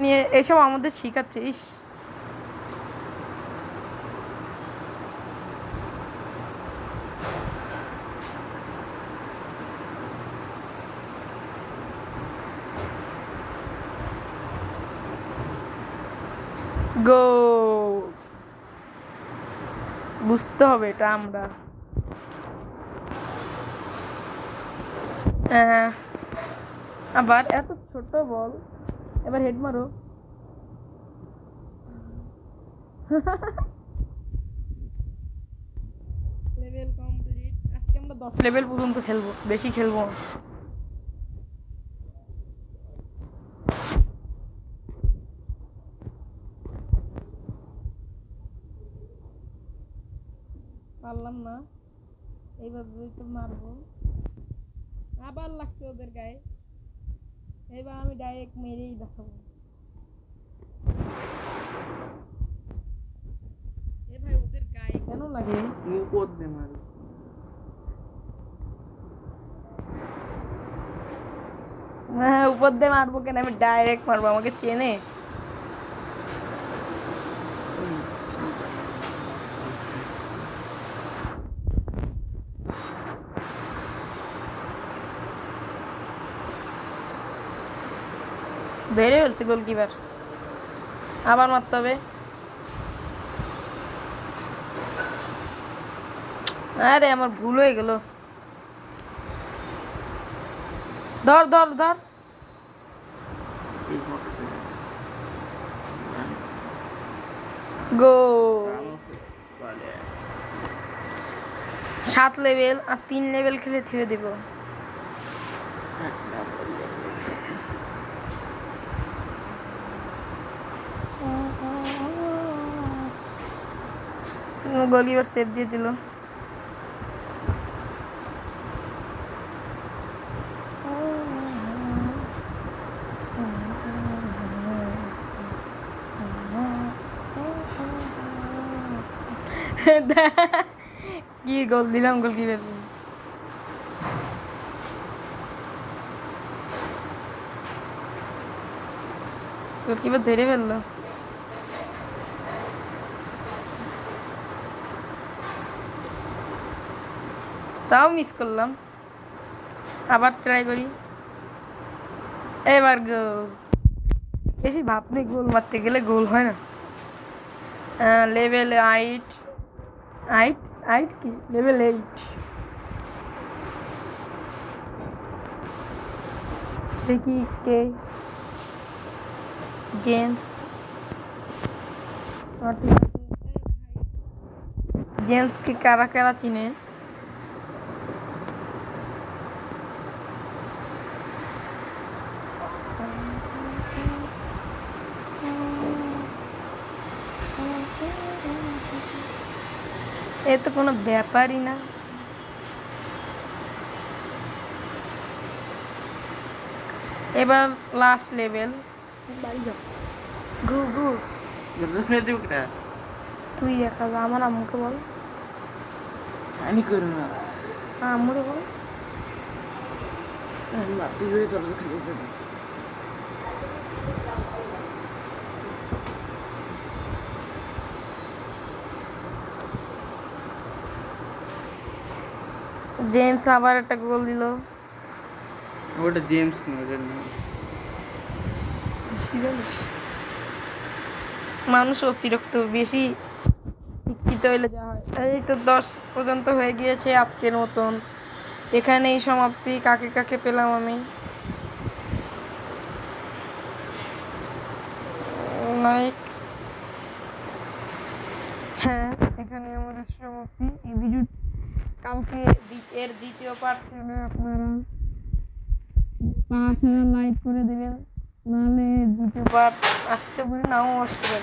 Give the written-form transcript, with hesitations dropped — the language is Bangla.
নিয়ে এসব আমাদের শিখাচ্ছে। ইস গো বুঝতে হবে এটা আমরা। আবার এত ছোট বল, এবার হেড মারো। Level complete. আজকে আমরা 10 লেভেল পর্যন্ত খেলবো, বেশি খেলবো না। পারলাম না, এইবার তো মারবো। আবার লাগছে ওদের গায়ে, এবার আমি ডাইরেক্ট মেরেই দেখাবো। এ ভাই ওদের গায়ে কেন লাগে? উপর দিয়ে মারো। হ্যাঁ উপর দিয়ে মারবো কেন, আমি ডাইরেক্ট মারবো, আমাকে চেনে। ধরে ফেলছে গোলকিপার, আবার মারতে হবে। আরে আমার ভুল হয়ে গেল। ধর ধর ধর। গো 7 লেভেল আর 3 লেভেল খেলে থুয়ে দিব। গোলকিপার সেভ দিয়ে দিল। কি গোল দিলাম গোলকিপার। গোলকিপার ধরে ফেললো। তাও মিস করলাম, আবার ট্রাই করি। এবার গোল। বেশি ভাব নেই, গোল মারতে গেলে গোল হয় না। লেভেল 8 8 8 কি লেভেল 8। দেখি কে জেমস। জেমসকে কারা কারা চিনে? এ তো কোনো ব্যাপারই না। এবার লাস্ট লেভেল। বাড়ি যাও। ঘু ঘু। তুই একা যা, আমার আম্মুকে বল। আমি করব না। আম্মুরে বল। তুই হয়ে দরজা খুলে দেবে। জেমস আবার একটা গোল দিল। ওটা জেমস না, ওটা না। মানুষ অতিরিক্ত বেশি শিক্ষিত হইলে যা হয়। এই তো 10 পর্যন্ত হয়ে গিয়েছে আজকের মতন। এখানেই সমাপ্তি। কাকে কাকে পেলাম আমি? লাইক, হ্যাঁ এখানে আমাদের সমাপ্তি। এই ভিডিও কালকে এর দ্বিতীয় পার্ট চ্যানেলে আপনারা 5000 লাইক করে দেবেন, নাহলে দ্বিতীয় পার্ট আসতে পারে, নাও আসতে পারে।